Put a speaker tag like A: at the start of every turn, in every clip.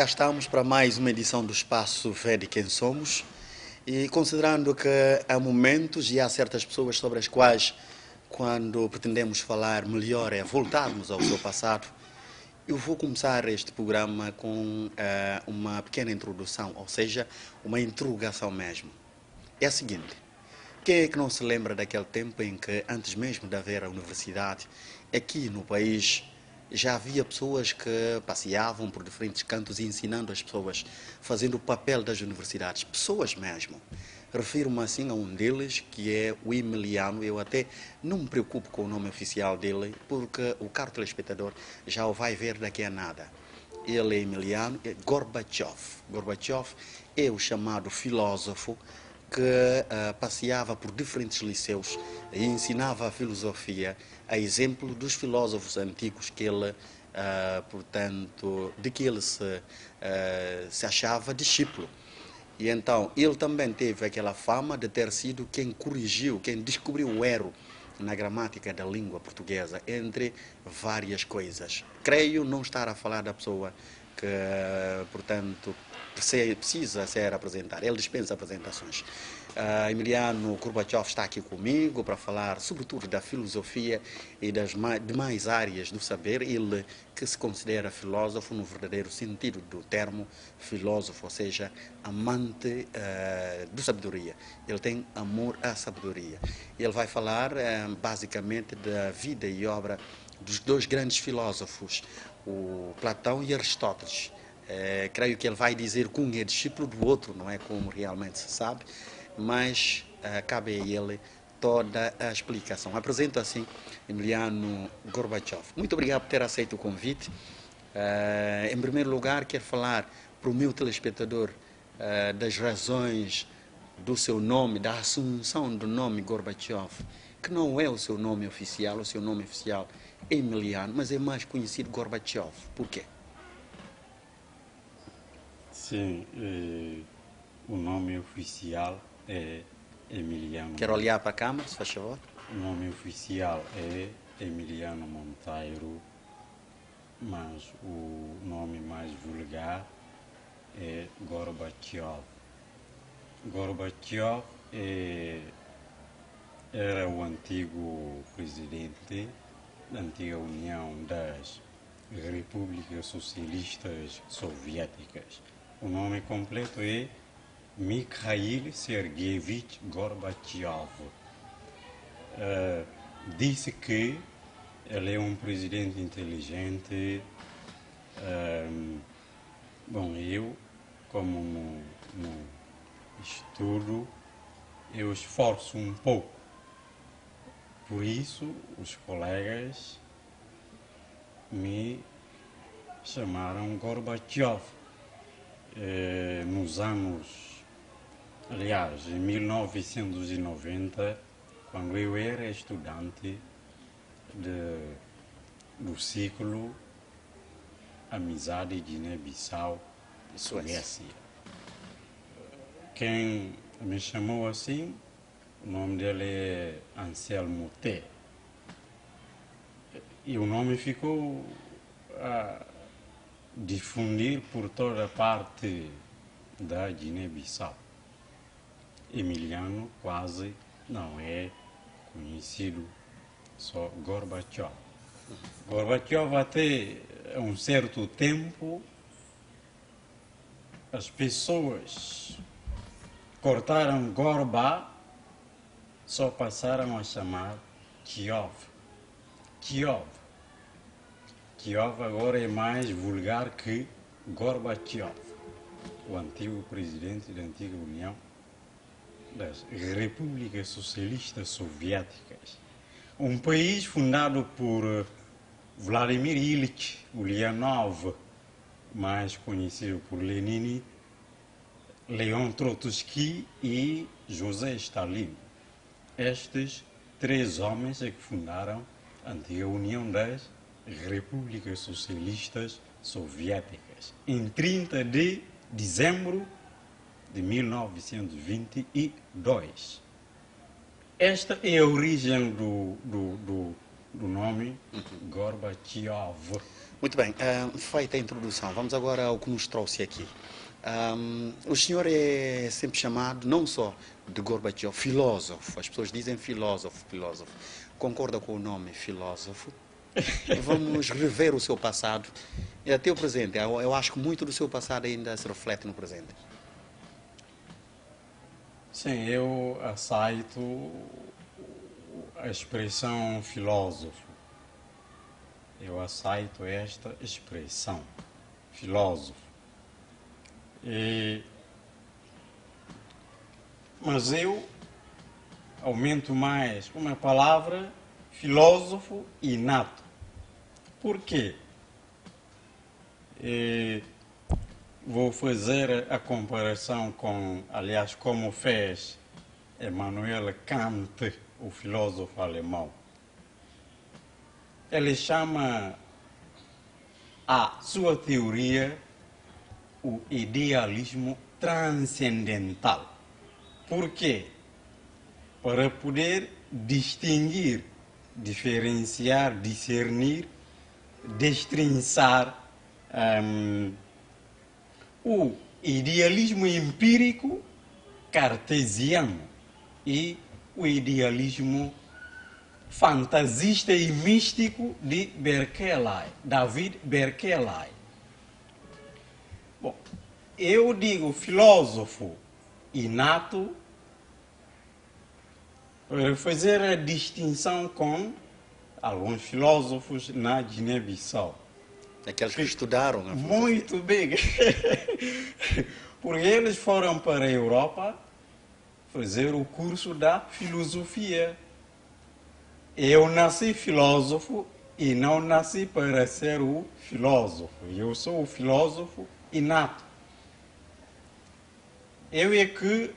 A: cá estamos para mais uma edição do Espaço Vede Quem Somos e considerando que há momentos e há certas pessoas sobre as quais, quando pretendemos falar melhor, é voltarmos ao seu passado, eu vou começar este programa com uma pequena introdução, ou seja, uma interrogação mesmo. É a seguinte: quem é que não se lembra daquele tempo em que, antes mesmo de haver a universidade, aqui no país já havia pessoas que passeavam por diferentes cantos e ensinando as pessoas, fazendo o papel das universidades, pessoas mesmo. Refiro-me assim a um deles, que é o Emiliano. Eu até não me preocupo com o nome oficial dele, porque o caro telespectador já o vai ver daqui a nada. Ele é Emiliano Gorbachev. Gorbachev é o chamado filósofo que passeava por diferentes liceus e ensinava a filosofia, a exemplo dos filósofos antigos que ele, portanto, de que ele se achava discípulo. E então, ele também teve aquela fama de ter sido quem corrigiu, quem descobriu o erro na gramática da língua portuguesa, entre várias coisas. Creio não estar a falar da pessoa que, portanto, precisa ser apresentada. Ele dispensa apresentações. Emiliano Gorbachev está aqui comigo para falar, sobretudo, da filosofia e das demais áreas do saber. Ele que se considera filósofo no verdadeiro sentido do termo filósofo, ou seja, amante da sabedoria. Ele tem amor à sabedoria. Ele vai falar basicamente da vida e obra dos dois grandes filósofos, o Platão e Aristóteles. Creio que ele vai dizer que um é discípulo do outro, não é como realmente se sabe, mas cabe a ele toda a explicação. Apresento assim Emiliano Gorbachev. Muito obrigado por ter aceito o convite. Em primeiro lugar, quero falar para o meu telespectador das razões do seu nome, da assunção do nome Gorbachev, que não é o seu nome oficial. O seu nome oficial é Emiliano, mas é mais conhecido Gorbachev. Por quê?
B: Sim, o nome oficial é Emiliano.
A: Quero olhar para a câmara, se faz favor.
B: O nome oficial é Emiliano Monteiro, mas o nome mais vulgar é Gorbachev. Gorbachev era o antigo presidente da antiga União das Repúblicas Socialistas Soviéticas. O nome completo é Mikhail Sergeyevich Gorbachev. Disse que ele é um presidente inteligente. Bom, eu, como no estudo, eu esforço um pouco. Por isso, os colegas me chamaram Gorbachev. Nos anos, aliás, em 1990, quando eu era estudante do ciclo Amizade Guiné-Bissau Suécia. Quem me chamou assim, o nome dele é Anselmo T. E o nome ficou a difundir por toda parte da Guiné-Bissau. Emiliano quase não é conhecido, só Gorbachev. Gorbachev, até um certo tempo, as pessoas cortaram Gorba, só passaram a chamar Kiev. Kiev agora é mais vulgar que Gorbachev, o antigo presidente da antiga União das Repúblicas Socialistas Soviéticas. Um país fundado por Vladimir Ilyich Ulyanov, mais conhecido por Lenin, Leon Trotsky e José Stalin. Estes três homens é que fundaram a antiga União das Repúblicas Socialistas Soviéticas, em 30 de dezembro de 1922. Esta é a origem do nome Gorbachev.
A: Muito bem, feita a introdução, vamos agora ao que nos trouxe aqui. O senhor é sempre chamado, não só de Gorbachev, filósofo. As pessoas dizem filósofo, filósofo. Concorda com o nome filósofo? Vamos rever o seu passado e até o presente. Eu acho que muito do seu passado ainda se reflete no presente.
B: Sim, eu aceito a expressão filósofo. Eu aceito esta expressão, filósofo. Mas eu aumento mais uma palavra, filósofo inato. Por quê? Vou fazer a comparação com, aliás, como fez Immanuel Kant, o filósofo alemão. Ele chama a sua teoria o idealismo transcendental. Por quê? Para poder distinguir, diferenciar, discernir, destrinçar o idealismo empírico cartesiano e o idealismo fantasista e místico de Berkeley, David Berkeley. Bom, eu digo filósofo inato para fazer a distinção com alguns filósofos na Guiné-Bissau.
A: Aqueles que estudaram a filosofia.
B: Muito bem. Porque eles foram para a Europa fazer o curso da filosofia. Eu nasci filósofo e não nasci para ser o filósofo. Eu sou o filósofo inato. Eu é que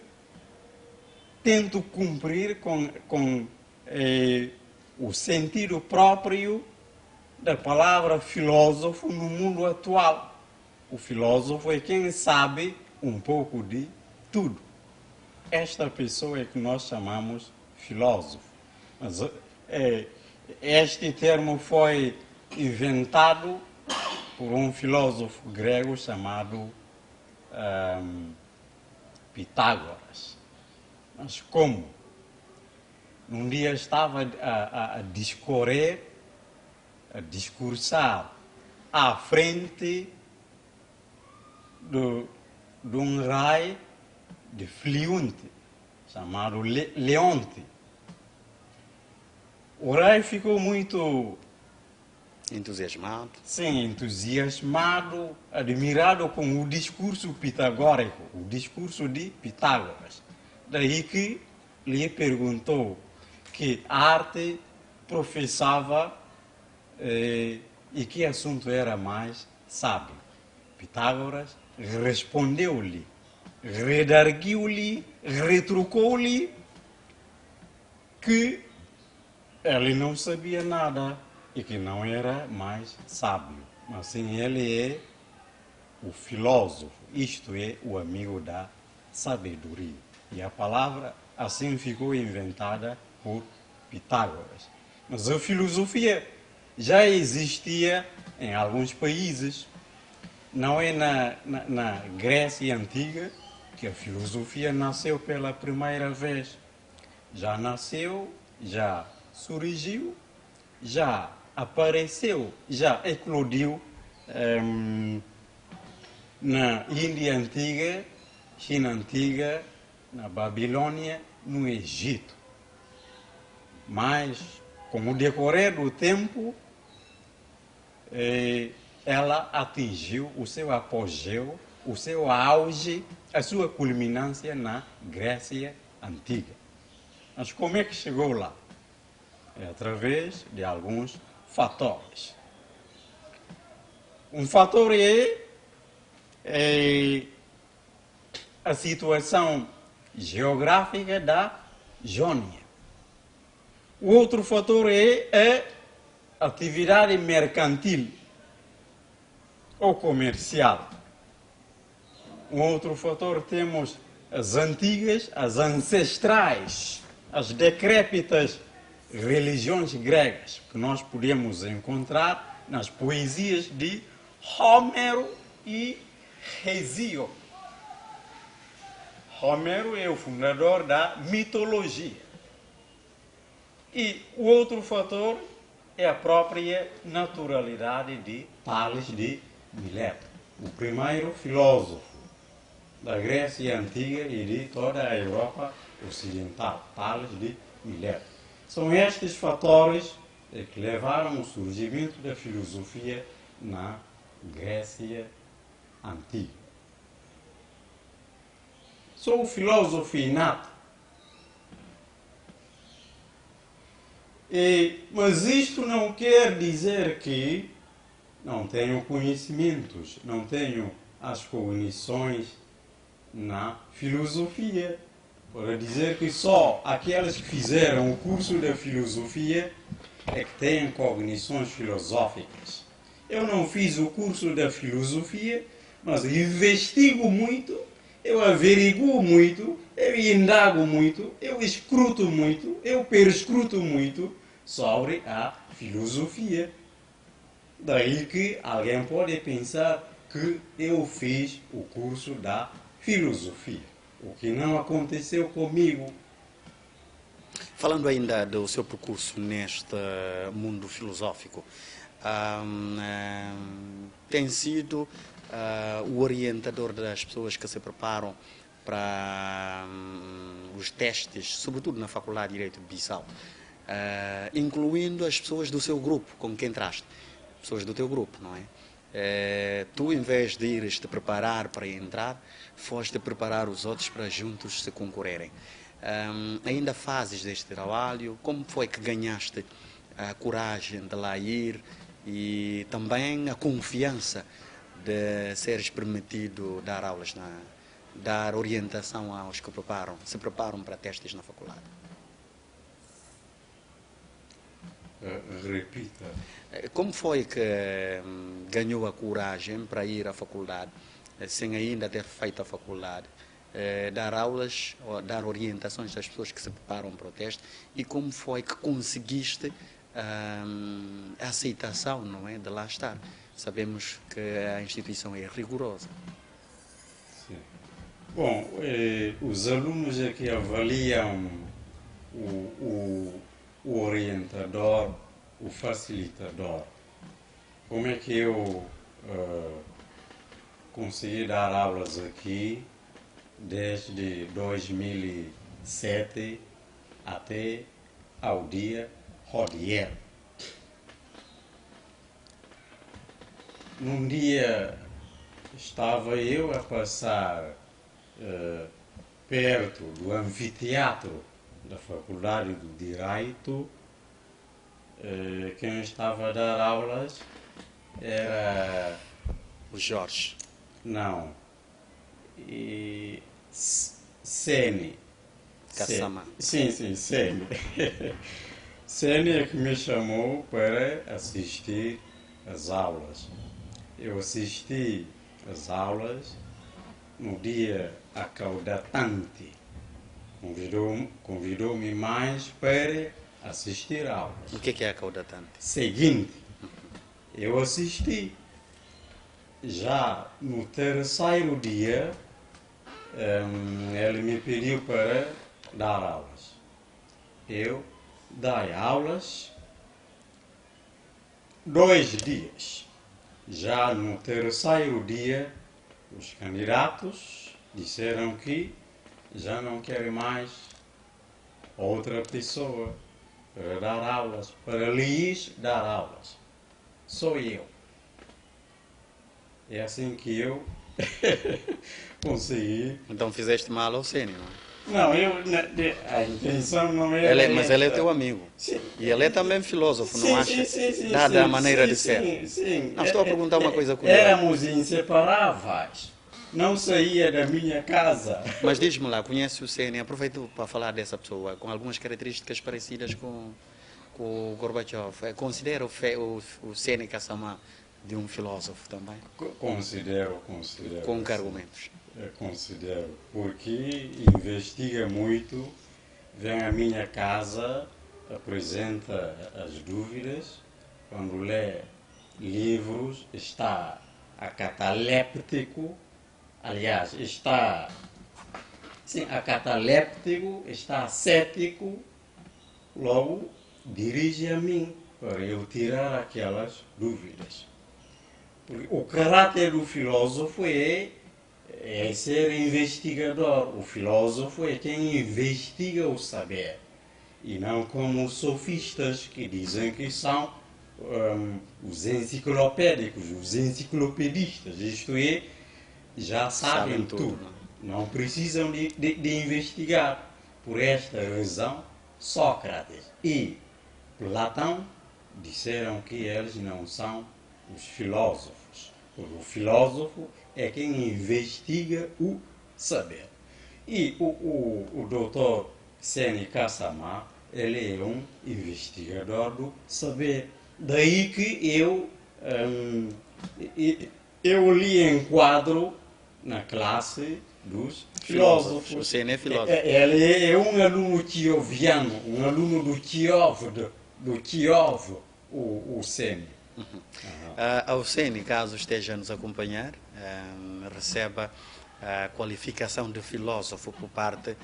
B: tento cumprir com o sentido próprio da palavra filósofo no mundo atual. O filósofo é quem sabe um pouco de tudo. Esta pessoa é que nós chamamos filósofo. Mas este termo foi inventado por um filósofo grego chamado Pitágoras. Mas como? Um dia estava a discorrer, a discursar à frente de um rei de Fliunte, chamado Leonte. O rei ficou muito
A: entusiasmado.
B: Sim, entusiasmado, admirado com o discurso pitagórico, o discurso de Pitágoras. Daí que lhe perguntou que arte professava e que assunto era mais sábio. Pitágoras respondeu-lhe, redarguiu-lhe, retrucou-lhe que ele não sabia nada e que não era mais sábio. Mas sim, ele é o filósofo, isto é, o amigo da sabedoria. E a palavra assim ficou inventada por Pitágoras. Mas a filosofia já existia em alguns países. Não é na Grécia Antiga que a filosofia nasceu pela primeira vez. Já nasceu, já surgiu, já apareceu, já eclodiu na Índia Antiga, China Antiga, na Babilônia, no Egito. Mas, com o decorrer do tempo, ela atingiu o seu apogeu, o seu auge, a sua culminância na Grécia Antiga. Mas como é que chegou lá? É através de alguns fatores. Um fator é a situação geográfica da Jônia. O outro fator é a atividade mercantil ou comercial. Um outro fator temos as antigas, as ancestrais, as decrépitas religiões gregas que nós podemos encontrar nas poesias de Homero e Hesíodo. Homero é o fundador da mitologia. E o outro fator é a própria naturalidade de Tales de Mileto, o primeiro filósofo da Grécia Antiga e de toda a Europa Ocidental, Tales de Mileto. São estes fatores que levaram ao surgimento da filosofia na Grécia Antiga. Sou um filósofo inato. Mas isto não quer dizer que não tenho conhecimentos, não tenho as cognições na filosofia. Para dizer que só aqueles que fizeram o curso da filosofia é que têm cognições filosóficas. Eu não fiz o curso da filosofia, mas investigo muito, eu averiguo muito, eu indago muito, eu escruto muito, eu perscruto muito sobre a filosofia. Daí que alguém pode pensar que eu fiz o curso da filosofia, o que não aconteceu comigo.
A: Falando ainda do seu percurso neste mundo filosófico, tem sido o orientador das pessoas que se preparam para os testes, sobretudo na Faculdade de Direito de Bissau, incluindo as pessoas do seu grupo, com quem entraste, pessoas do teu grupo, não é? Tu, em vez de ires te preparar para entrar, foste preparar os outros para juntos se concorrerem. Ainda fazes deste trabalho? Como foi que ganhaste a coragem de lá ir e também a confiança de seres permitido dar aulas, dar orientação aos que se preparam para testes na faculdade?
B: Repita.
A: Como foi que ganhou a coragem para ir à faculdade, sem ainda ter feito a faculdade, dar aulas, dar orientações às pessoas que se preparam para o teste, e como foi que conseguiste a aceitação, não é, de lá estar? Sabemos que a instituição é rigorosa.
B: Sim. Bom, os alunos é que avaliam o orientador, o facilitador. Como é que eu consegui dar aulas aqui desde 2007 até ao dia Rodier? Num dia estava eu a passar perto do anfiteatro da Faculdade do Direito. Quem estava a dar aulas era
A: O Jorge.
B: Não. Sene.
A: Caçama.
B: Sim, Sene. Sene é que me chamou para assistir às aulas. Eu assisti às aulas no dia acaudatante. Convidou-me mais para assistir aulas.
A: O que é acaudatante?
B: Seguinte, eu assisti. Já no terceiro dia, ele me pediu para dar aulas. Eu dei aulas 2 dias. Já no terceiro dia, os candidatos disseram que já não querem mais outra pessoa para dar aulas, para lhes dar aulas. Sou eu. É assim que eu consegui.
A: Então fizeste mal ao Sênio, não é?
B: Não, a intenção não é.
A: Mas ele é teu amigo.
B: Sim.
A: E ele é também filósofo, não acha?
B: Sim,
A: Dada a maneira de ser.
B: Sim.
A: Não, estou a perguntar uma coisa curiosa.
B: Éramos inseparáveis. Não saía da minha casa.
A: Mas diz-me lá, conhece o Sênio? Aproveito para falar dessa pessoa, com algumas características parecidas com o Gorbachev. Considera o Sênio Caçama de um filósofo também?
B: Considero.
A: Com que argumentos?
B: Considero, porque investiga muito, vem à minha casa, apresenta as dúvidas, quando lê livros está acataléptico, aliás, está sim, acataléptico, está cético, logo dirige a mim para eu tirar aquelas dúvidas. Porque o caráter do filósofo é ser investigador. O filósofo é quem investiga o saber. E não como os sofistas que dizem que são os enciclopédicos, os enciclopedistas. Isto é, já sabem tudo. Não precisam de investigar. Por esta razão, Sócrates e Platão disseram que eles não são os filósofos. O filósofo é quem investiga o saber. E o doutor Seneca Samar, ele é um investigador do saber. Daí que eu lhe enquadro na classe dos filósofos.
A: O Sene é filósofo.
B: Ele é um aluno tioviano, um aluno do Tiov, o Sene.
A: Ao Sene, caso esteja a nos acompanhar, receba a qualificação de filósofo por parte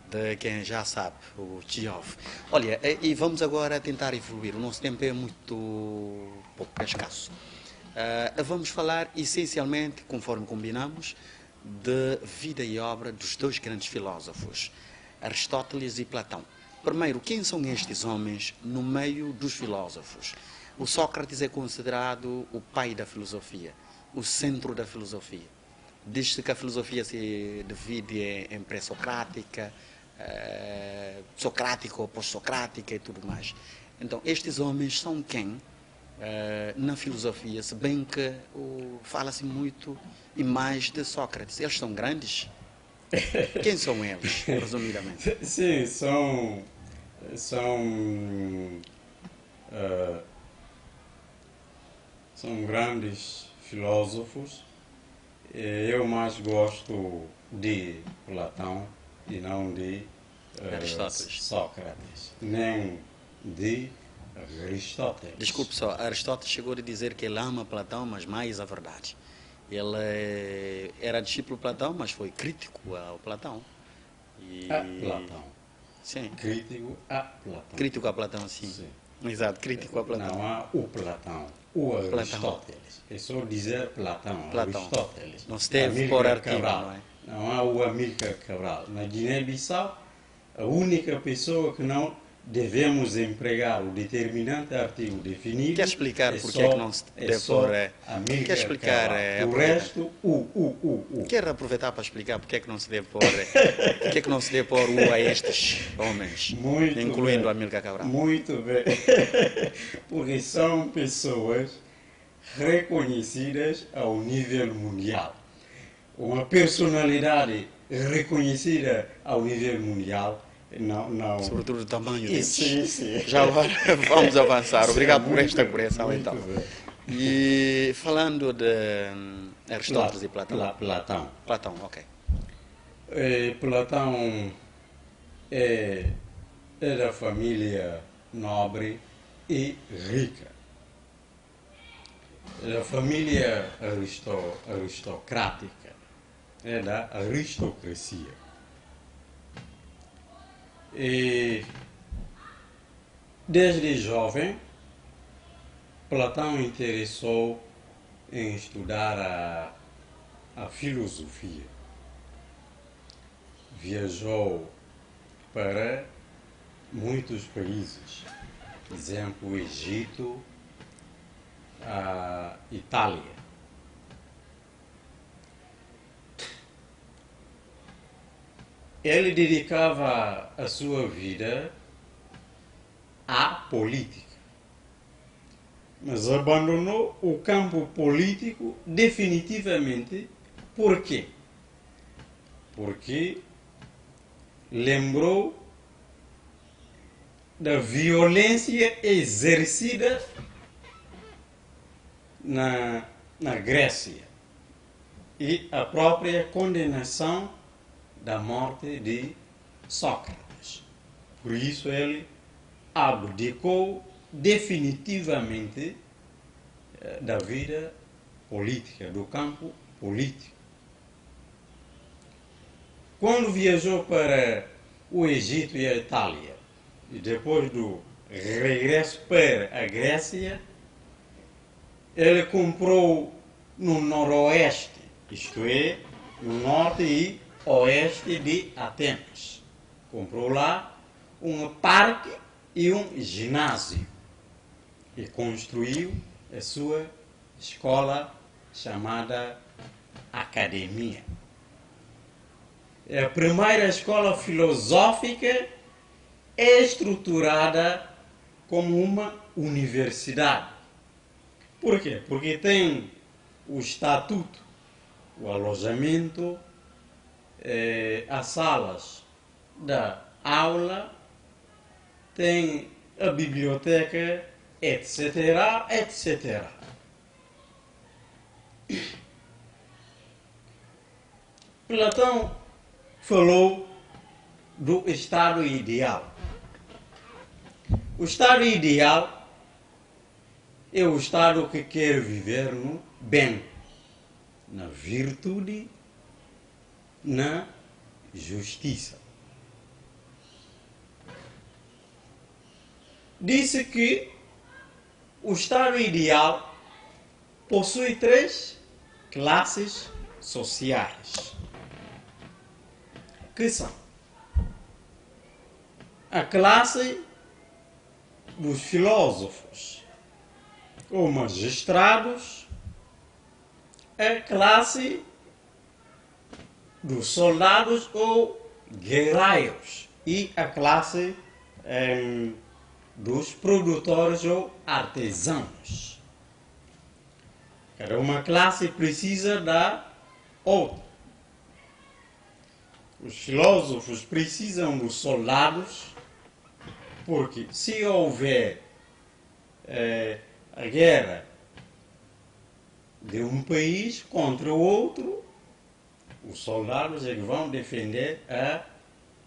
A: de quem já sabe, o Tiov. Olha, e vamos agora tentar evoluir. O nosso tempo é muito pouco escasso. Vamos falar essencialmente, conforme combinamos, de vida e obra dos dois grandes filósofos, Aristóteles e Platão. Primeiro, quem são estes homens no meio dos filósofos? O Sócrates é considerado o pai da filosofia, o centro da filosofia. Diz-se que a filosofia se divide em pré-socrática, socrática ou pós-socrática e tudo mais. Então, estes homens são quem na filosofia, se bem que fala-se muito e mais de Sócrates. Eles são grandes? Quem são eles, resumidamente?
B: Sim, são grandes filósofos. Eu mais gosto de Platão e não de Sócrates, nem de Aristóteles.
A: Desculpe só, Aristóteles chegou a dizer que ele ama Platão, mas mais a verdade. Ele era discípulo de Platão, mas foi crítico ao Platão.
B: Platão.
A: Sim.
B: Crítico a Platão.
A: Crítico a Platão, sim. Exato, crítico a Platão.
B: Não há o Platão, o Aristóteles. É só dizer Platão. Aristóteles.
A: Não se deve pôr artigo,
B: não é? Não há o Amílcar Cabral. Na Guiné-Bissau, a única pessoa que não devemos empregar o determinante artigo definido.
A: Quer explicar porque é que não se deve pôr? Quer explicar?
B: O resto,
A: Quer aproveitar para explicar porque é que não se deve pôr? Porque é que não se deve pôr a estes homens,
B: muito
A: incluindo
B: bem,
A: a Amílcar Cabral?
B: Muito bem. Porque são pessoas reconhecidas ao nível mundial. Uma personalidade reconhecida ao nível mundial. Não.
A: Sobretudo o tamanho deles.
B: Sim.
A: Já agora vamos avançar. Obrigado por esta correção,
B: muito
A: então.
B: Bem.
A: E falando de Aristóteles e Platão. Platão, ok.
B: Platão é da família nobre e rica. É da família aristocrática. É da aristocracia. E desde jovem, Platão interessou em estudar a filosofia. Viajou para muitos países, por exemplo, o Egito, a Itália. Ele dedicava a sua vida à política, mas abandonou o campo político definitivamente. Por quê? Porque lembrou da violência exercida na Grécia e a própria condenação da morte de Sócrates. Por isso ele abdicou definitivamente da vida política, do campo político. Quando viajou para o Egito e a Itália, e depois do regresso para a Grécia, ele comprou no noroeste, isto é, no norte e oeste de Atenas. Comprou lá um parque e um ginásio e construiu a sua escola chamada Academia. É a primeira escola filosófica estruturada como uma universidade. Por quê? Porque tem o estatuto, o alojamento, as salas da aula, tem a biblioteca, etc., etc. Platão falou do estado ideal. O estado ideal é o estado que quer viver no bem, na virtude, na justiça. Disse que o estado ideal possui 3 classes sociais, que são a classe dos filósofos ou magistrados, a classe dos soldados ou guerreiros e a classe dos produtores ou artesãos. Cada uma classe precisa da outra. Os filósofos precisam dos soldados, porque se houver a guerra de um país contra o outro, os soldados eles vão defender a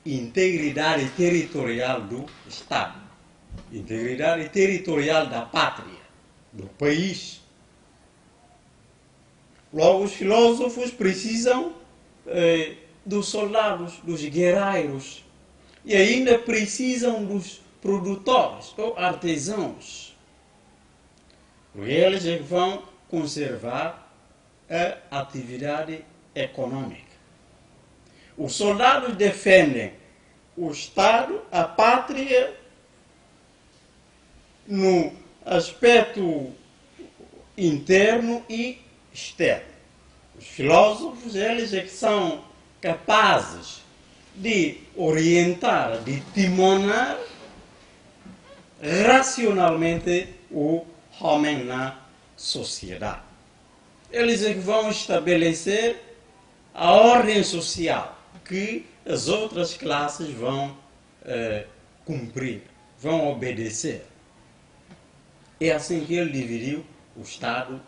B: integridade territorial do Estado, integridade territorial da pátria, do país. Logo, os filósofos precisam dos soldados, dos guerreiros, e ainda precisam dos produtores ou artesãos, porque eles é que vão conservar a atividade econômica. Os soldados defendem o Estado, a pátria, no aspecto interno e externo. Os filósofos, eles é que são capazes de orientar, de timonar racionalmente o homem na sociedade. Eles é que vão estabelecer a ordem social que as outras classes vão cumprir, vão obedecer. É assim que ele dividiu o Estado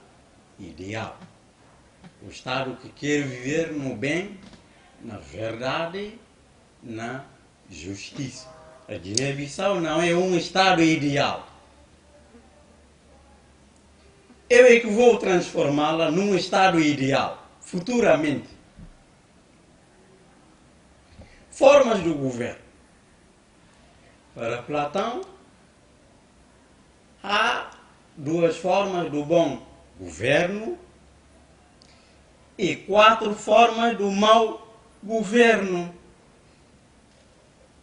B: ideal. O Estado que quer viver no bem, na verdade, na justiça. A Guiné-Bissau não é um Estado ideal. Eu é que vou transformá-la num Estado ideal, futuramente. Formas do governo. Para Platão, há 2 formas do bom governo e 4 formas do mau governo.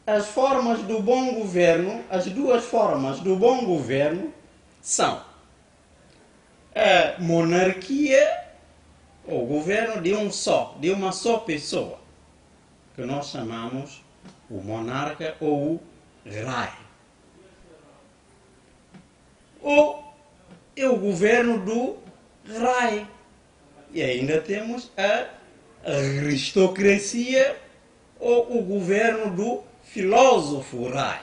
B: As formas do bom governo, as 2 formas do bom governo são a monarquia, o governo de uma só pessoa, que nós chamamos o monarca ou o rei. Ou é o governo do rei. E ainda temos a aristocracia ou o governo do filósofo rei,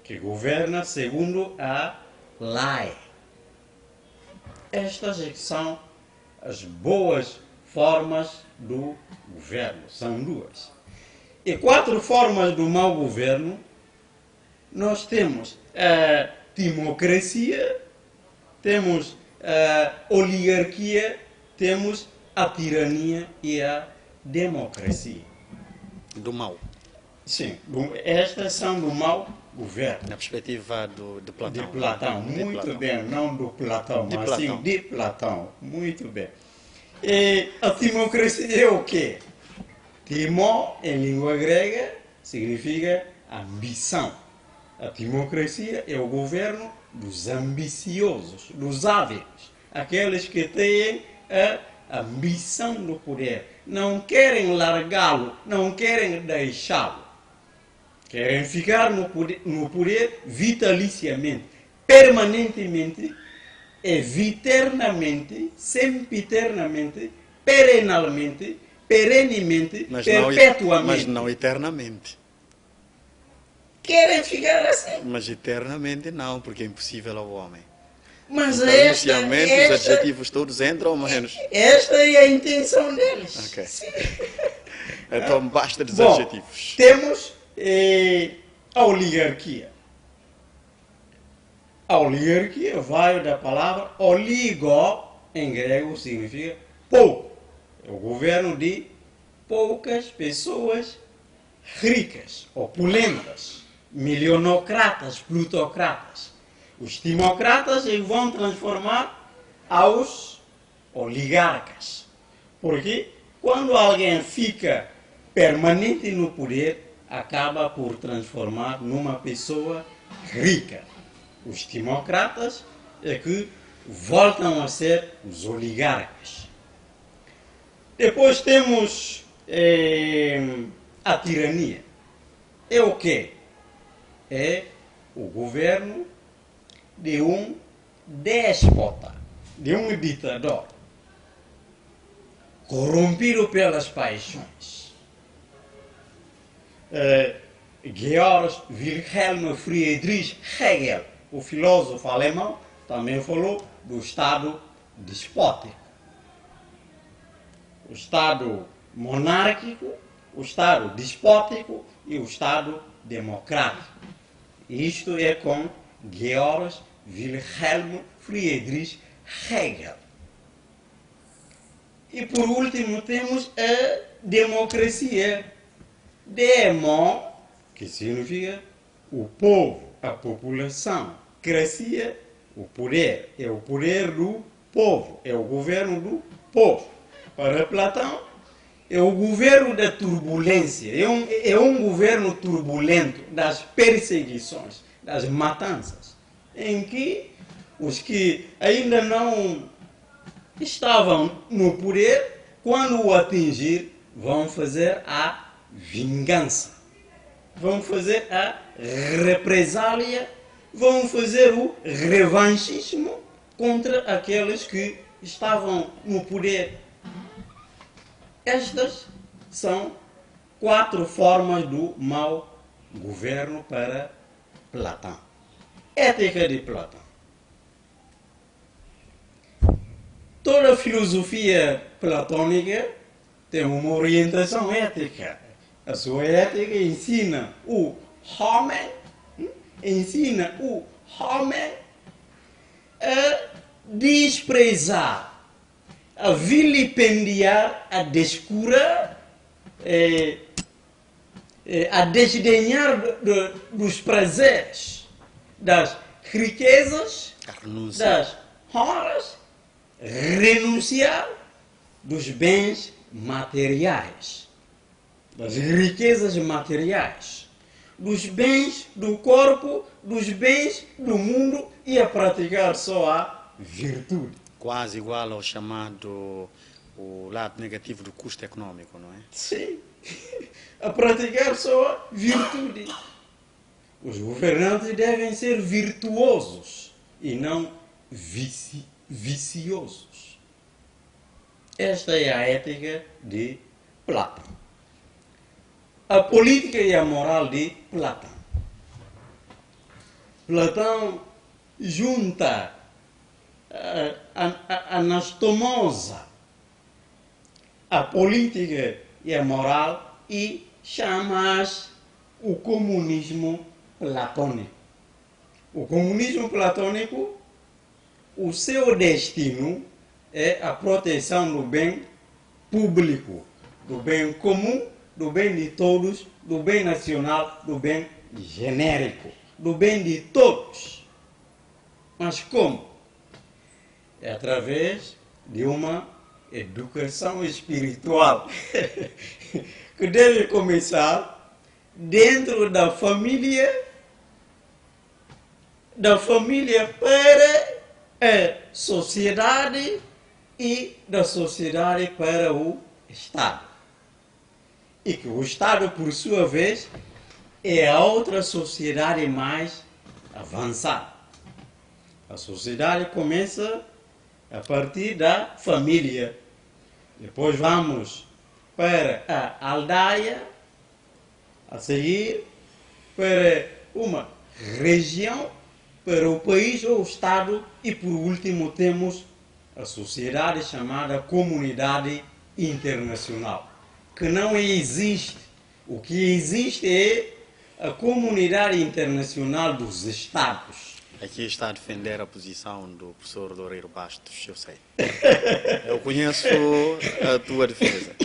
B: que governa segundo a lei. Estas é que são as boas formas do governo. São 2. E 4 formas do mau governo. Nós temos a timocracia, temos a oligarquia, temos a tirania e a democracia.
A: Do mal,
B: Sim, estas são do mau governo.
A: na perspectiva de
B: De
A: Platão.
B: Platão,
A: De
B: muito
A: Platão.
B: bem, não do Platão,
A: De
B: mas
A: Platão.
B: sim de Platão, muito bem. E a democracia é o quê? Timó, em língua grega, significa ambição. A democracia é o governo dos ambiciosos, dos ávidos, aqueles que têm a ambição do poder. Não querem largá-lo, não querem deixá-lo. Querem ficar no poder vitaliciamente, permanentemente, viternamente, sempiternamente, perenalmente, perenemente, perpetuamente.
A: Mas não eternamente.
B: Querem ficar assim.
A: Mas eternamente não, porque é impossível ao homem.
B: Mas
A: Então, inicialmente, os adjetivos todos entram, ou menos.
B: esta é a intenção deles.
A: Ok.
B: Sim.
A: Então basta dos
B: Bom,
A: adjetivos.
B: temos a oligarquia. A oligarquia vai da palavra oligo, em grego significa pouco. É o governo de poucas pessoas ricas, opulentas, milionocratas, plutocratas. Os timocratas vão transformar aos oligarcas. Porque quando alguém fica permanente no poder, acaba por transformar numa pessoa rica. Os timocratas é que voltam a ser os oligarcas. Depois temos a tirania. É o quê? É o governo de um déspota, de um ditador, corrompido pelas paixões. Georg Wilhelm Friedrich Hegel, o filósofo alemão, também falou do Estado despótico. O Estado monárquico, o Estado despótico e o Estado democrático. Isto é com Georg Wilhelm Friedrich Hegel. E por último temos a democracia. Demo, que significa o povo, a população. Cracia, o poder. É o poder do povo. É o governo do povo. Para Platão, é o governo da turbulência. É um governo turbulento das perseguições, das matanças, em que os que ainda não estavam no poder, quando o atingir, vão fazer a vingança, vão fazer a represália, vão fazer o revanchismo contra aqueles que estavam no poder. Estas são 4 formas do mau governo para Platão. Ética de Platão. Toda a filosofia platônica tem uma orientação ética. A sua ética ensina o homem a desprezar, a vilipendiar, a descurar, a desdenhar dos prazeres, das riquezas, das honras, renunciar dos bens materiais, das riquezas materiais, dos bens do corpo, dos bens do mundo e a praticar só a virtude.
A: Quase igual ao chamado o lado negativo do custo econômico, não é?
B: Sim, a praticar só a virtude. Os governantes devem ser virtuosos e não viciosos. Esta é a ética de Platão. A política e a moral de Platão. Platão junta a anastomosa, a política e a moral e chama-as o comunismo platônico. O comunismo platônico, o seu destino é a proteção do bem público, do bem comum, do bem de todos, do bem nacional, do bem genérico, do bem de todos. Mas como? É através de uma educação espiritual que deve começar dentro da família para a sociedade e da sociedade para o Estado. E que o Estado, por sua vez, é a outra sociedade mais avançada. A sociedade começa a partir da família. Depois vamos para a aldeia, a seguir para uma região, para o país ou o Estado e, por último, temos a sociedade chamada comunidade internacional, que não existe. O que existe é a comunidade internacional dos Estados.
A: Aqui está a defender a posição do professor Loureiro Bastos, eu sei. Eu conheço a tua defesa.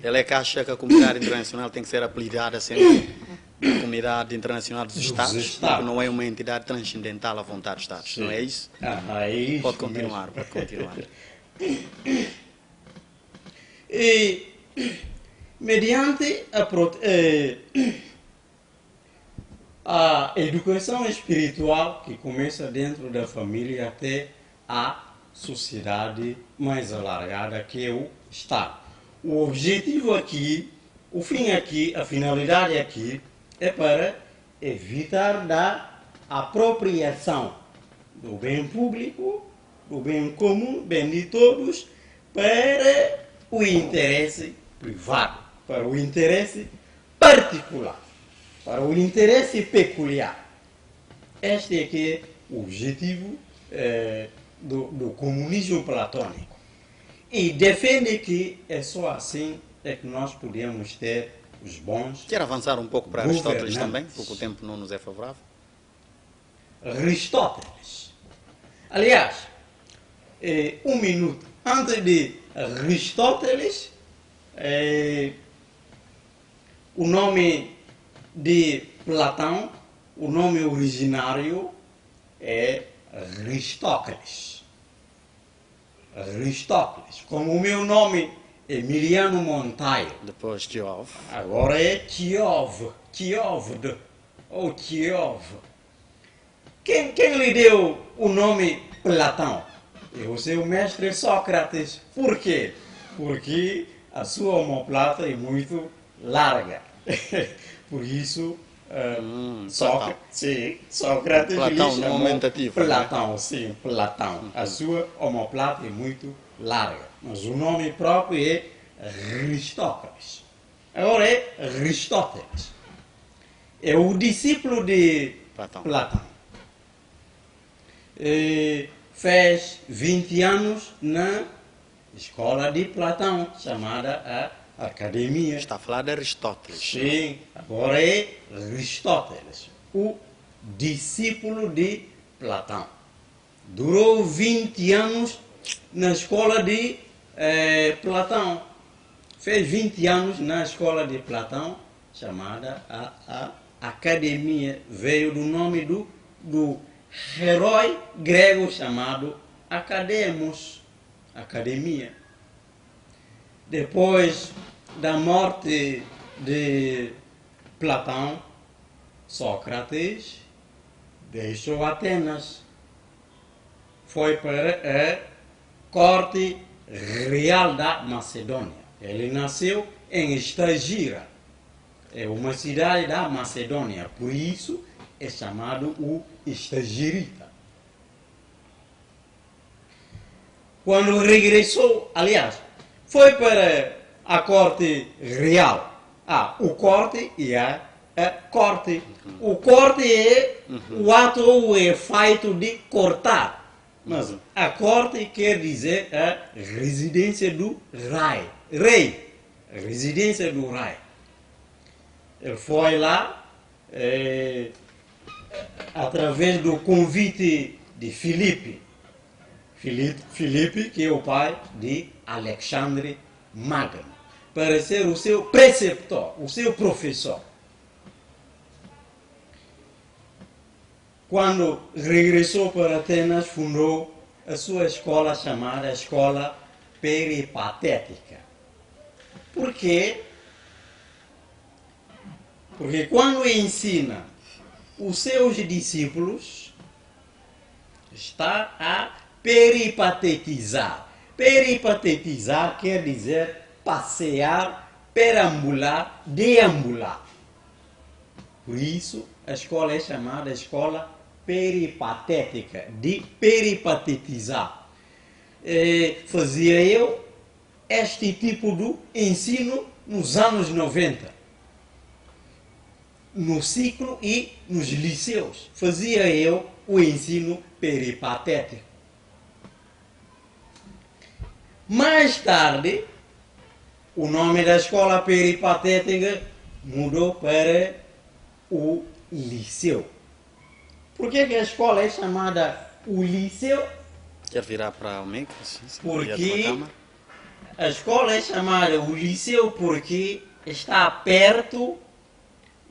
A: Ele é que acha que a comunidade internacional tem que ser apelidada sempre de Comunidade Internacional dos Estados, porque não é uma entidade transcendental à vontade dos Estados, sim. Não é isso?
B: É isso.
A: Pode continuar.
B: E, mediante a educação espiritual que começa dentro da família até a sociedade mais alargada, que é o Estado. O objetivo aqui, o fim aqui, a finalidade aqui é para evitar da apropriação do bem público, do bem comum, bem de todos, para o interesse privado, para o interesse particular, para o interesse peculiar. Este é que é o objetivo do comunismo platônico. E defende que é só assim é que nós podemos ter os bons.
A: Quer avançar um pouco para Aristóteles também, porque o tempo não nos é favorável?
B: Aristóteles. Aliás, um minuto antes de Aristóteles, o nome de Platão, o nome originário é Aristóteles. Aristóteles. Como o meu nome é Emiliano Monteiro.
A: Depois Tiov.
B: Agora é Tiov. Tiovde. Ou Tiov. Quem lhe deu o nome Platão? É o seu mestre Sócrates. Por quê? Porque a sua omoplata é muito larga. Por isso, Sócrates
A: Platão,
B: lhe
A: não aumentativo.
B: Platão,
A: né?
B: sim, Platão. A sua omoplata é muito larga. Mas o nome próprio é Aristóteles. Agora é Aristóteles. É o discípulo de Platão. Fez 20 anos na escola de Platão, chamada a Academia.
A: Está a falar de Aristóteles.
B: Sim, agora é Aristóteles, o discípulo de Platão. Durou 20 anos na escola de Platão. Fez 20 anos na escola de Platão, chamada a Academia. Veio do nome do herói grego chamado Academos, Academia. Depois da morte de Platão, Sócrates deixou Atenas. Foi para a corte real da Macedônia. Ele nasceu em Estagira. É uma cidade da Macedônia. Por isso é chamado o Estagirita. Quando regressou, aliás, foi para a corte real. O corte e a corte. O corte é o ato ou o efeito de cortar. Mas a corte quer dizer a residência do rei. A residência do rei. Ele foi lá, através do convite de Filipe, Filipe, que é o pai de Alexandre Magno, para ser o seu preceptor, o seu professor. Quando regressou para Atenas, fundou a sua escola chamada Escola Peripatética. Por quê? Porque quando ensina os seus discípulos, está a peripatetizar. Peripatetizar quer dizer passear, perambular, deambular. Por isso, a escola é chamada Escola Peripatética, de peripatetizar. Fazia eu este tipo de ensino nos anos 90. No ciclo e nos liceus. Fazia eu o ensino peripatético. Mais tarde, o nome da escola peripatética mudou para o liceu. Por que a escola é chamada o liceu?
A: Quer virar para o micro?
B: Porque a escola é chamada o liceu porque está perto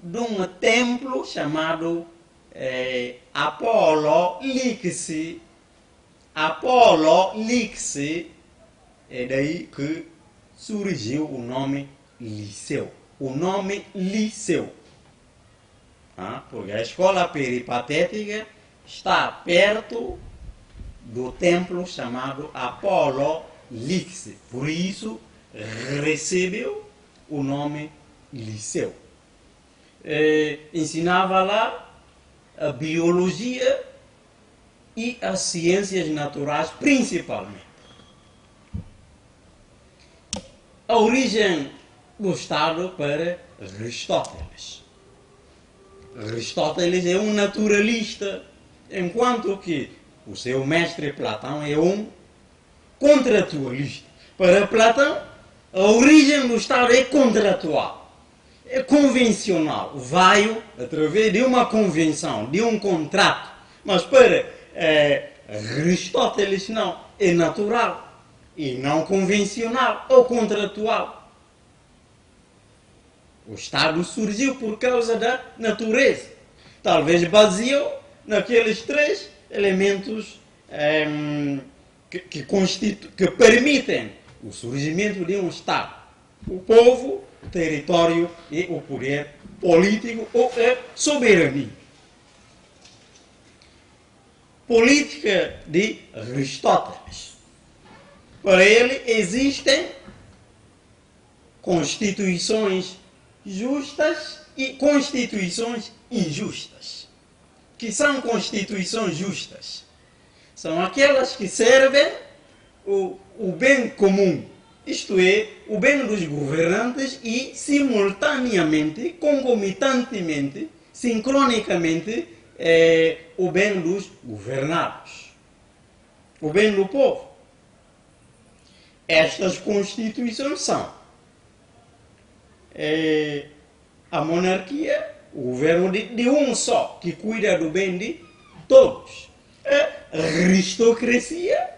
B: de um templo chamado Apolo Lixi. Apolo Lixi, é daí que surgiu o nome liceu. O nome liceu. Porque a escola peripatética está perto do templo chamado Apolo Lixi. Por isso, recebeu o nome liceu. Ensinava lá a biologia e as ciências naturais, principalmente. A origem do Estado para Aristóteles. Aristóteles é um naturalista, enquanto que o seu mestre Platão é um contratualista. Para Platão, a origem do Estado é contratual, é convencional, vai através de uma convenção, de um contrato. Mas para Aristóteles não, é natural e não convencional ou contratual. O Estado surgiu por causa da natureza. Talvez baseou naqueles 3 elementos que permitem o surgimento de um Estado. O povo, o território e o poder político ou a soberania. Política de Aristóteles. Para ele existem constituições justas e constituições injustas. Que são constituições justas? São aquelas que servem o bem comum, isto é, o bem dos governantes e, simultaneamente, concomitantemente, sincronicamente, o bem dos governados, o bem do povo. Estas constituições são a monarquia, o governo de um só, que cuida do bem de todos. A aristocracia,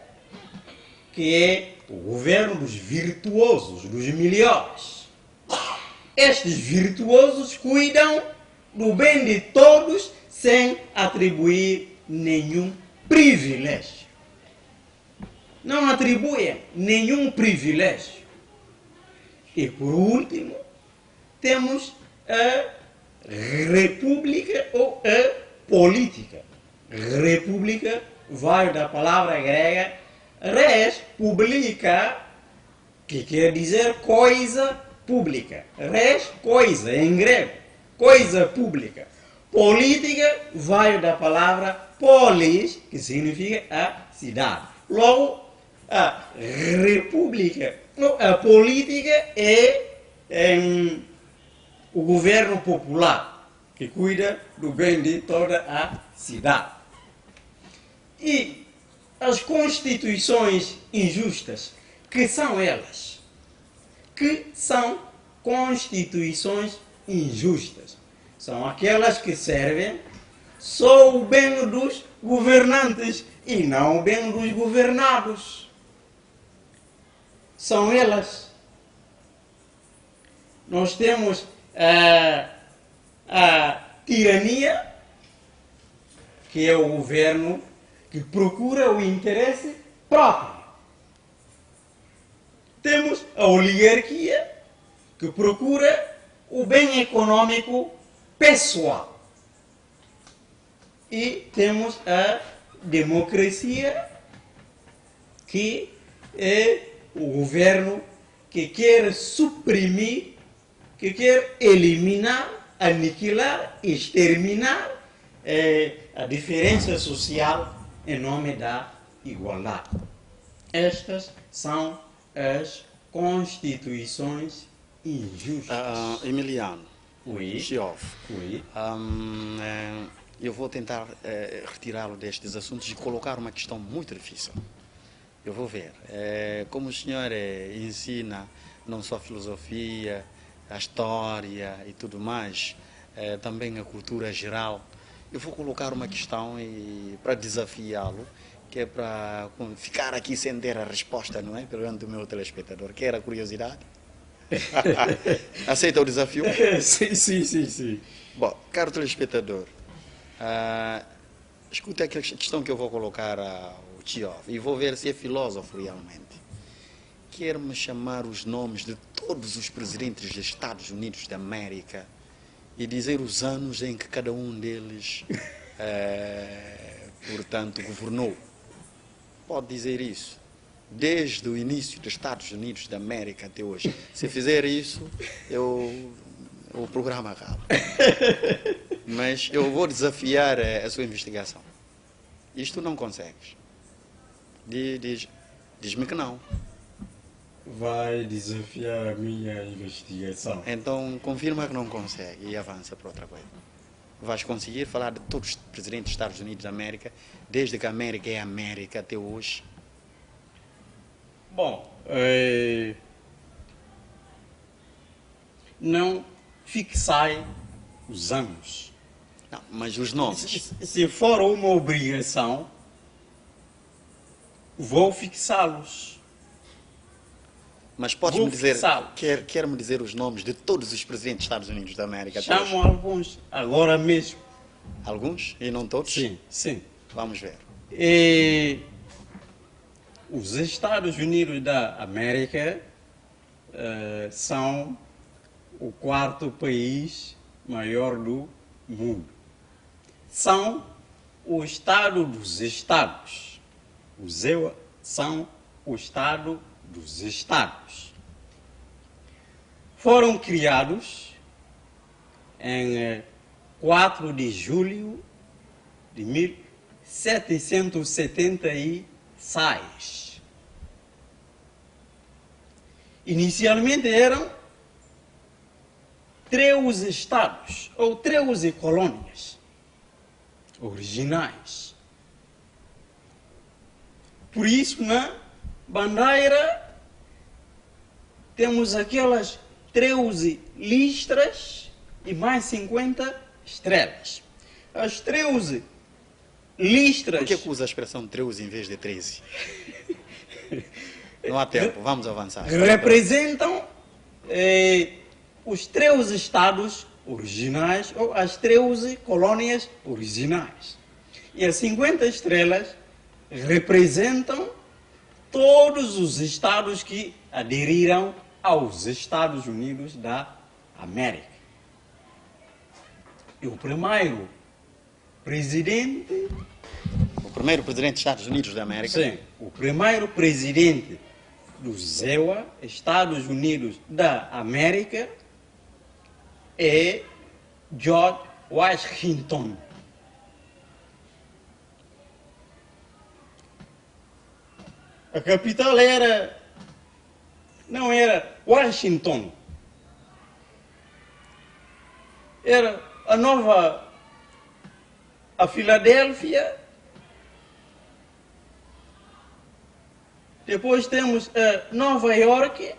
B: que é o governo dos virtuosos, dos melhores. Estes virtuosos cuidam do bem de todos sem atribuir nenhum privilégio. Não atribuem nenhum privilégio. E por último, temos a república ou a política. República vai da palavra grega res publica, que quer dizer coisa pública. Res, coisa, em grego. Coisa pública. Política vai da palavra polis, que significa a cidade. Logo, a república, a política é o governo popular, que cuida do bem de toda a cidade. E as constituições injustas, que são elas? Que são constituições injustas? São aquelas que servem só o bem dos governantes e não bem dos governados. São elas. Nós temos a tirania, que é o governo que procura o interesse próprio. Temos a oligarquia, que procura o bem econômico pessoal. E temos a democracia, que é o governo que quer suprimir, que quer eliminar, aniquilar, exterminar a diferença social em nome da igualdade. Estas são as constituições injustas.
A: Emiliano,
B: Oui.
A: Chiof,
B: Oui.
A: eu vou tentar retirá-lo destes assuntos e colocar uma questão muito difícil. Eu vou ver. Como o senhor ensina não só a filosofia, a história e tudo mais, também a cultura geral, eu vou colocar uma questão para desafiá-lo, que é para ficar aqui sem ter a resposta, não é? Perante o meu telespectador, que era a curiosidade. Aceita o desafio?
B: Sim.
A: Bom, caro telespectador, escute a questão que eu vou colocar ao Chiof e vou ver se é filósofo realmente. Quer-me chamar os nomes de todos os presidentes dos Estados Unidos da América e dizer os anos em que cada um deles, portanto, governou. Pode dizer isso. Desde o início dos Estados Unidos da América até hoje. Se fizer isso, o programa acaba. Mas eu vou desafiar a sua investigação. Isto não consegues. Diz-me que não.
B: Vai desafiar a minha investigação.
A: Então confirma que não consegue e avança para outra coisa. Vais conseguir falar de todos os presidentes dos Estados Unidos da América, desde que a América é América até hoje?
B: Bom, não fixai os anos.
A: Não, mas os nomes.
B: Se for uma obrigação, vou fixá-los.
A: Mas podes-me dizer,
B: fixá-los.
A: quer-me dizer os nomes de todos os presidentes dos Estados Unidos da América até hoje?
B: Chamo alguns, agora mesmo.
A: Alguns e não todos?
B: Sim.
A: Vamos ver.
B: Os Estados Unidos da América são o quarto país maior do mundo. São o Estado dos Estados. Os EUA são o Estado dos Estados. Foram criados em 4 de julho de 1776. Inicialmente eram 13 estados, ou 13 colônias originais. Por isso, na bandeira, temos aquelas 13 listras e mais 50 estrelas. As 13 listras...
A: Por que usa a expressão 13 em vez de 13? Não há tempo, vamos avançar.
B: Representam os 13 estados originais ou as 13 colônias originais. E as 50 estrelas representam todos os estados que aderiram aos Estados Unidos da América. E o primeiro presidente...
A: O primeiro presidente dos Estados Unidos da América?
B: Sim, o primeiro presidente dos EUA, Estados Unidos da América, é George Washington. A capital não era Washington, era a Filadélfia. Depois temos Nova York,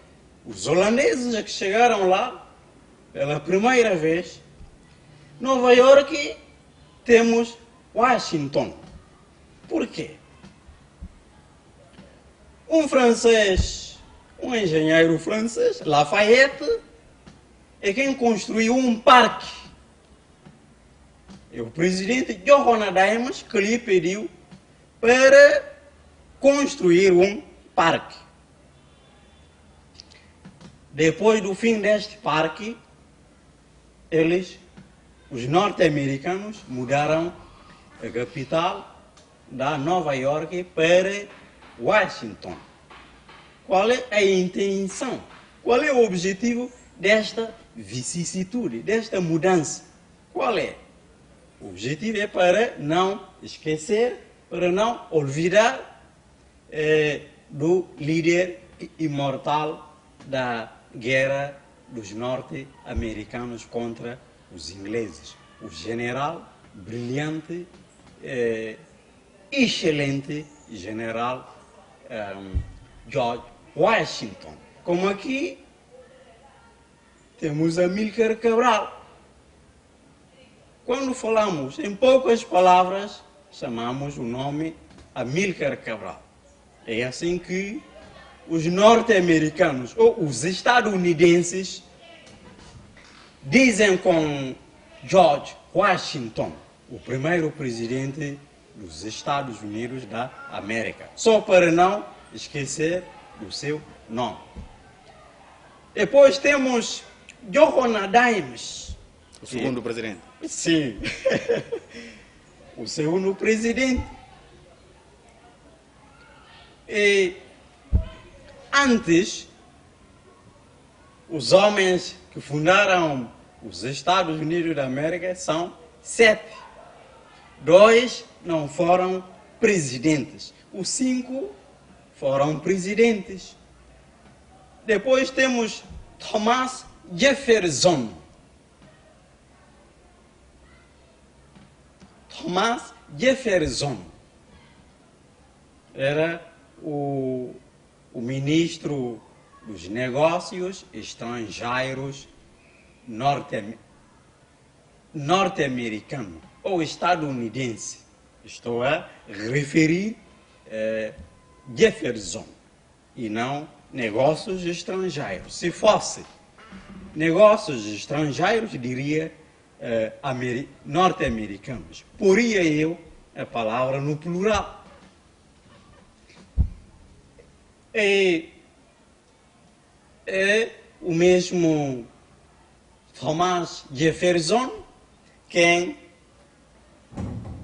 B: os holandeses que chegaram lá pela primeira vez. Nova York, temos Washington. Por quê? Um francês, um engenheiro francês, Lafayette, é quem construiu um parque. É o presidente Johanna Diamonds que lhe pediu para construir um parque. Depois do fim deste parque, os norte-americanos, mudaram a capital da Nova York para Washington. Qual é a intenção? Qual é o objetivo desta vicissitude, desta mudança? Qual é? O objetivo é para não esquecer, para não olvidar do líder imortal da guerra dos norte-americanos contra os ingleses, o general brilhante, excelente general George Washington. Como aqui temos Amílcar Cabral. Quando falamos em poucas palavras, chamamos o nome Amílcar Cabral. É assim que os norte-americanos ou os estadunidenses dizem com George Washington, o primeiro presidente dos Estados Unidos da América, só para não esquecer do seu nome. Depois temos Johanna Diamonds,
A: O segundo presidente.
B: sim, o segundo presidente. E antes, os homens que fundaram os Estados Unidos da América são 7. 2 não foram presidentes. Os 5 foram presidentes. Depois temos Thomas Jefferson. Thomas Jefferson era o ministro dos negócios estrangeiros norte-americano ou estadunidense. Estou a referir Jefferson e não negócios estrangeiros. Se fosse negócios estrangeiros, diria norte-americanos. Poria eu a palavra no plural. É o mesmo Thomas Jefferson quem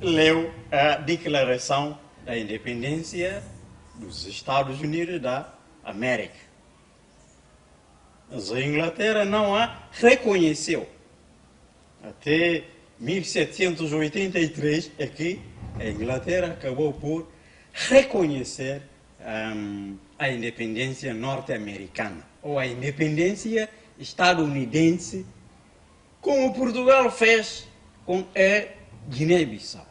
B: leu a Declaração da Independência dos Estados Unidos da América. Mas a Inglaterra não a reconheceu. Até 1783 é que a Inglaterra acabou por reconhecer a independência norte-americana, ou a independência estadunidense, como Portugal fez com a Guiné-Bissau.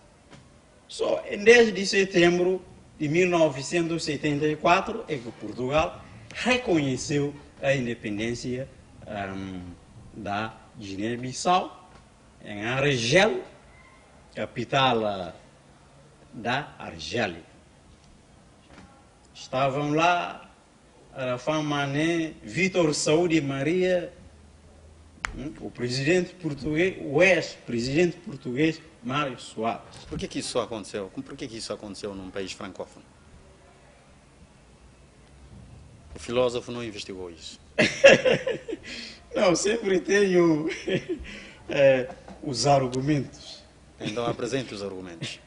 B: Só em 10 de setembro de 1974 é que Portugal reconheceu a independência da Guiné-Bissau, em Argel, capital da Argélia. Estavam lá Arafat Mané, Vítor Saúde Maria, o presidente português, o ex-presidente português Mário Soares.
A: Por que isso aconteceu? Por que isso aconteceu num país francófono? O filósofo não investigou isso.
B: Não, sempre tenho os argumentos.
A: Então apresente os argumentos.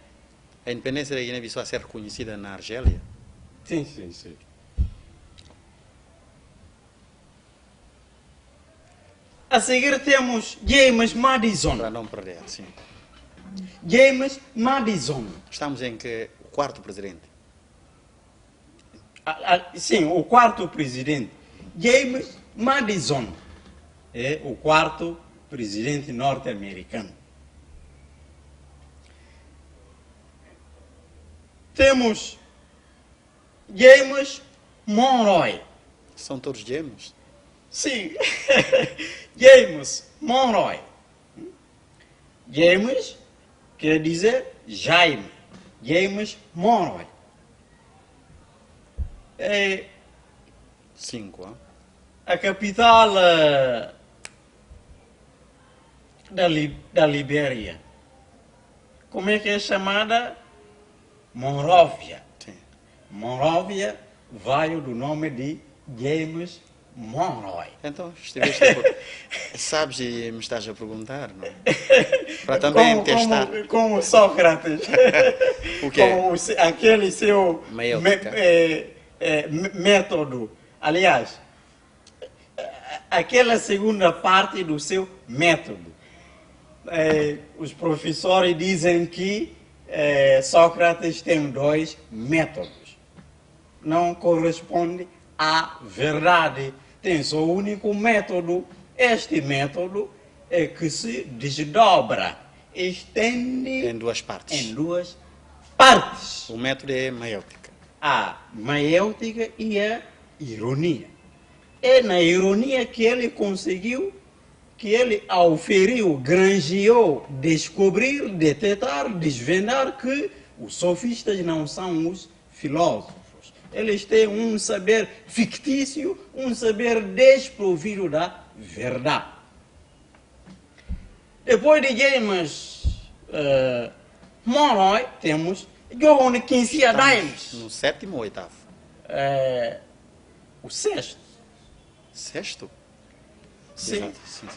A: A independência da Guiné-Bissau a ser reconhecida na Argélia?
B: Sim, sim, sim. A seguir temos James Madison.
A: Para não perder, sim.
B: James Madison.
A: Estamos em que? O quarto presidente.
B: Sim, o quarto presidente. James Madison é o quarto presidente norte-americano. Temos James Monroe.
A: São todos gêmeos?
B: Sim, James Monroe. James quer dizer Jaime. James Monroe.
A: 5, hein?
B: A capital da Libéria. Como é que é chamada? Monrovia.
A: Sim.
B: Monrovia veio do nome de James Monroe.
A: Então, sabes e me estás a perguntar, não é? Para também testar.
B: Como Sócrates.
A: O quê?
B: Como aquele seu
A: Maêutica.
B: método. Aliás, aquela segunda parte do seu método. Os professores dizem que Sócrates tem 2 métodos. Não corresponde à verdade. Tem só um único método. Este método é que se desdobra, estende
A: Em 2 partes.
B: em 2 partes.
A: O método é maêutica.
B: A maêutica e a ironia. É na ironia que ele conseguiu, que ele auferiu, granjeou, descobrir, detectar, desvendar que os sofistas não são os filósofos. Eles têm um saber fictício, um saber desprovido da verdade. Depois de James Monroe, temos John Quincy Adams.
A: No 7º ou 8º?
B: O 6º.
A: 6º?
B: Sim.
A: Exato, sim.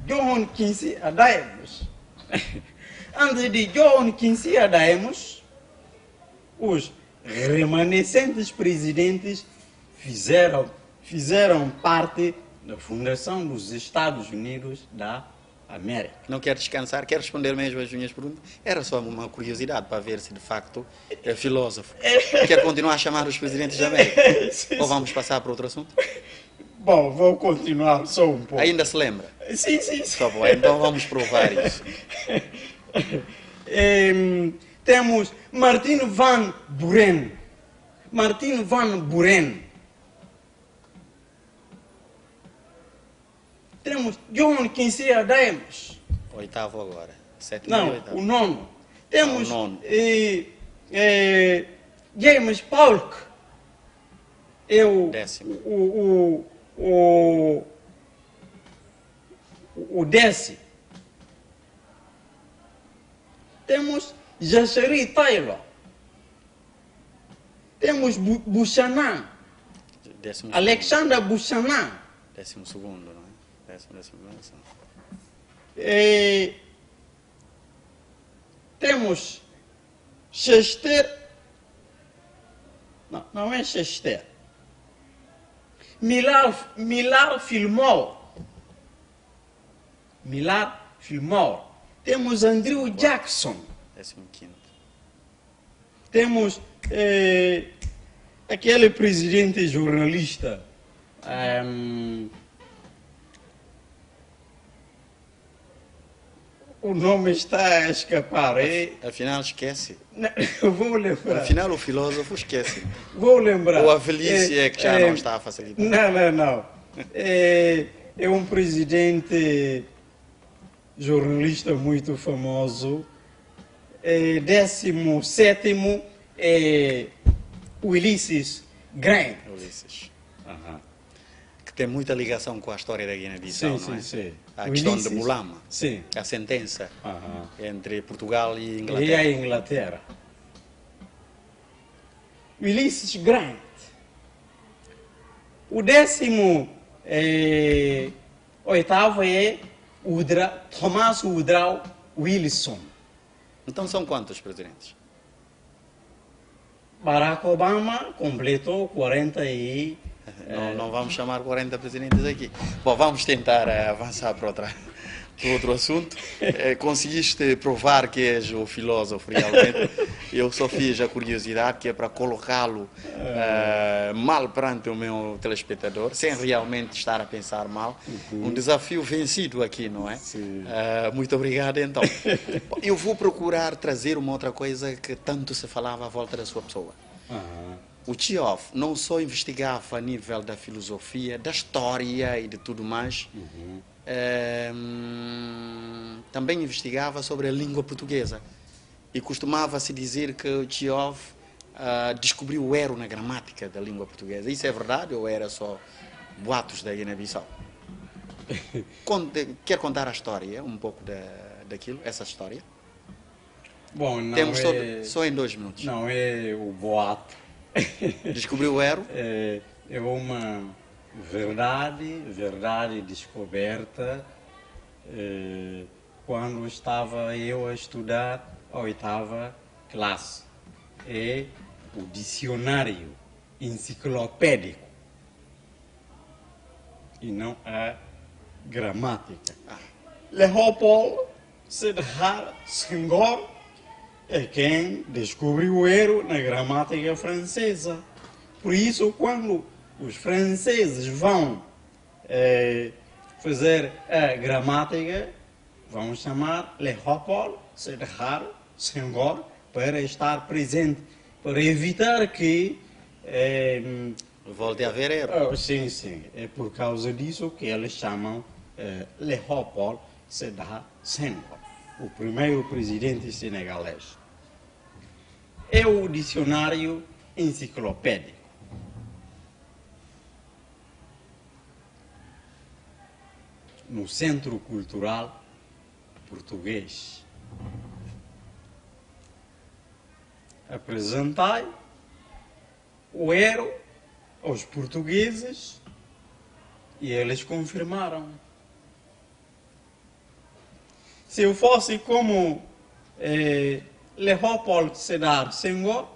B: John Quincy Adams. Antes de John Quincy Adams, os remanescentes presidentes fizeram parte da fundação dos Estados Unidos da América.
A: Não quer descansar? Quer responder mesmo às minhas perguntas? Era só uma curiosidade para ver se de facto é filósofo. Quer continuar a chamar os presidentes da América? Ou vamos passar para outro assunto?
B: Bom, vou continuar só um pouco.
A: Ainda se lembra?
B: Sim.
A: Tá bom, então vamos provar isso.
B: Temos Martin Van Buren. Martin Van Buren. Temos John Quincy Adams.
A: 8º agora. 7º e
B: Não,
A: 8º.
B: o 9º. Temos
A: o nono.
B: James Polk. É o
A: 10º.
B: o 10º. Temos Zachary Taylor. Temos Buchanan.
A: 12º.
B: Alexander Buchanan.
A: 12º, não é? 12º.
B: Temos Chester. Não é Chester. Millard Fillmore. Millard Fillmore. Temos Andrew Jackson.
A: 15º.
B: Temos aquele presidente jornalista. O nome está a escapar.
A: Afinal, esquece.
B: Eu vou lembrar.
A: Afinal, o filósofo esquece.
B: Vou lembrar.
A: Ou a velhice é que já não está a facilitar.
B: Não. É um presidente jornalista muito famoso. 17º é Ulysses Grant.
A: Ulisses. Que tem muita ligação com a história da Guiné-Bissau, não é?
B: Sim.
A: A questão de Mulama.
B: Sim.
A: A sentença entre Portugal e
B: E
A: Inglaterra.
B: a Inglaterra. Ulysses Grant. O 18º é Thomas Woodrow Wilson.
A: Então são quantos presidentes?
B: Barack Obama completou 40 e...
A: Não vamos chamar 40 presidentes aqui. Bom, vamos tentar avançar para outro assunto. Conseguiste provar que és o filósofo realmente. Eu só fiz a curiosidade que é para colocá-lo mal perante o meu telespectador, sem realmente estar a pensar mal. Um desafio vencido aqui, não é?
B: Sim.
A: Muito obrigado, então. Eu vou procurar trazer uma outra coisa que tanto se falava à volta da sua pessoa. O Tchekhov não só investigava a nível da filosofia, da história e de tudo mais, também investigava sobre a língua portuguesa. E costumava-se dizer que o Chekhov descobriu o erro na gramática da língua portuguesa. Isso é verdade ou era só boatos da Guiné-Bissau? Quer contar a história, um pouco daquilo, essa história?
B: Bom, não
A: Temos
B: é,
A: só em 2 minutos.
B: não é o boato.
A: Descobriu o erro?
B: É uma verdade descoberta quando estava eu a estudar a 8ª classe. É o dicionário enciclopédico e não a gramática. Leopold Sédar Senghor é quem descobriu o erro na gramática francesa. Por isso, quando os franceses vão fazer a gramática, vão chamar Leopold Sédar Senghor para estar presente, para evitar que...
A: Volte a haver erro.
B: sim, sim. É por causa disso que eles chamam Leopold Sédar Senghor, o primeiro presidente senegalês. É o dicionário enciclopédico. No Centro Cultural Português. Apresentai o erro aos portugueses e eles confirmaram. Se eu fosse como Leopold Sédar Senghor,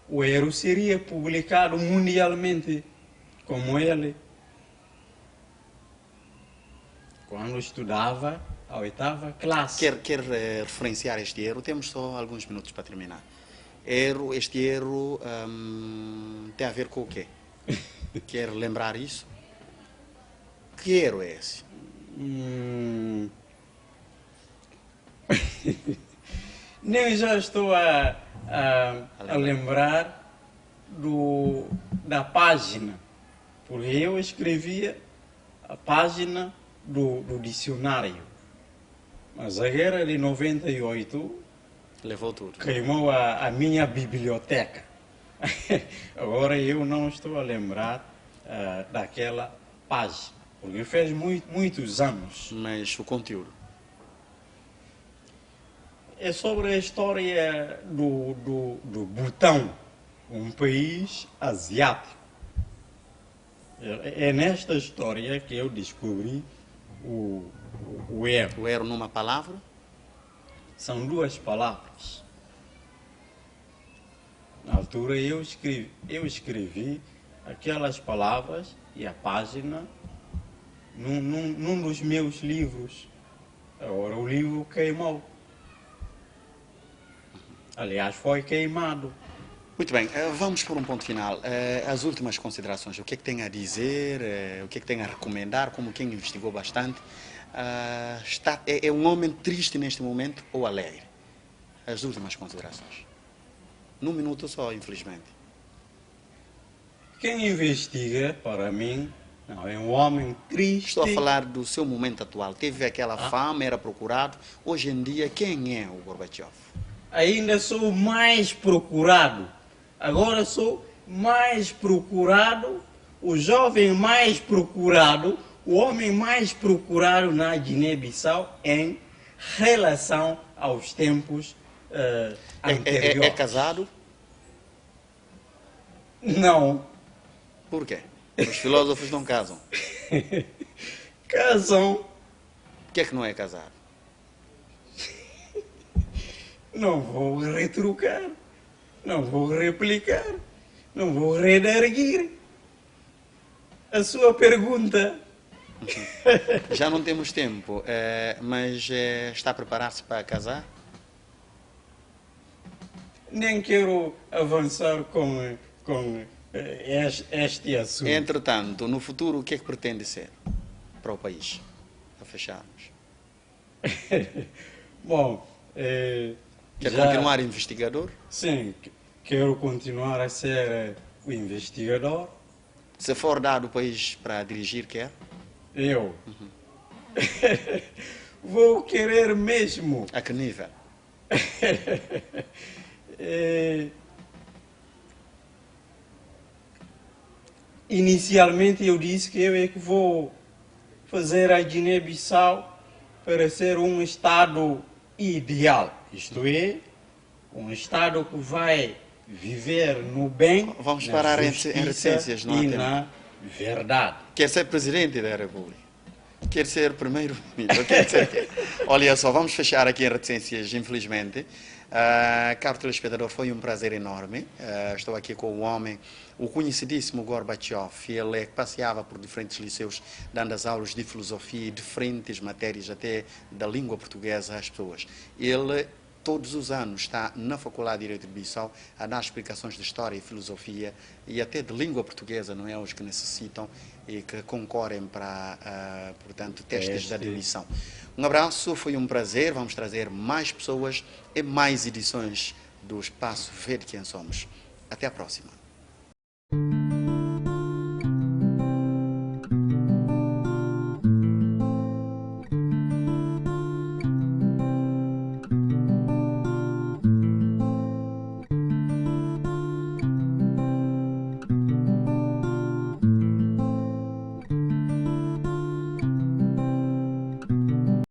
B: o erro seria publicado mundialmente como ele, quando estudava a 8ª classe.
A: Quer referenciar este erro? Temos só alguns minutos para terminar. Este erro tem a ver com o quê? Quer lembrar isso? Que erro é esse?
B: Nem já estou a lembrar da página, porque eu escrevia a página do dicionário. Mas a guerra de 98
A: levou tudo.
B: Queimou a minha biblioteca. Agora eu não estou a lembrar daquela página, porque fez muitos anos.
A: Mas o conteúdo?
B: É sobre a história do Butão, um país asiático. É nesta história que eu descobri o erro.
A: O erro numa palavra?
B: São 2 palavras. Na altura eu escrevi aquelas palavras e a página num dos meus livros. Agora o livro queimou. Aliás, foi queimado.
A: Muito bem, vamos por um ponto final. As últimas considerações, o que é que tem a dizer, o que é que tem a recomendar, como quem investigou bastante. É um homem triste neste momento ou alegre? As últimas considerações. Num minuto só, infelizmente.
B: Quem investiga, para mim, não é um homem triste.
A: Estou a falar do seu momento atual. Teve aquela fama, era procurado. Hoje em dia, quem é o Gorbachev?
B: Ainda sou mais procurado. Agora sou mais procurado, o jovem mais procurado, o homem mais procurado na Guiné-Bissau em relação aos tempos anteriores.
A: É casado?
B: Não.
A: Por quê? Os filósofos não casam.
B: Casam.
A: Por que é que não é casado?
B: Não vou retrucar, não vou replicar, não vou redarguir a sua pergunta.
A: Já não temos tempo, mas está a preparar-se para casar?
B: Nem quero avançar com este assunto.
A: Entretanto, no futuro, o que é que pretende ser para o país? Para fecharmos.
B: Bom,
A: quer continuar investigador?
B: Sim, quero continuar a ser o investigador.
A: Se for dado o país para dirigir, quer?
B: Eu? Vou querer mesmo.
A: A que nível?
B: Inicialmente eu disse que eu é que vou fazer a Guiné-Bissau para ser um Estado ideal. Isto é, um Estado que vai viver no bem,
A: Vamos
B: na
A: parar em
B: justiça
A: reticências, não há
B: e
A: tempo.
B: na verdade.
A: Quer ser presidente da República? Quer ser primeiro-ministro? Quer ser quê? Olha só, vamos fechar aqui em reticências, infelizmente. Caro telespectador, foi um prazer enorme. Estou aqui com o homem, o conhecidíssimo Gorbachev. Ele passeava por diferentes liceus, dando as aulas de filosofia e diferentes matérias, até da língua portuguesa às pessoas. Ele todos os anos está na Faculdade de Direito de Bissau a dar explicações de história e filosofia e até de língua portuguesa, não é? Os que necessitam e que concorrem para, portanto, testes de admissão. Um abraço, foi um prazer. Vamos trazer mais pessoas e mais edições do Espaço Verde Quem Somos. Até a próxima.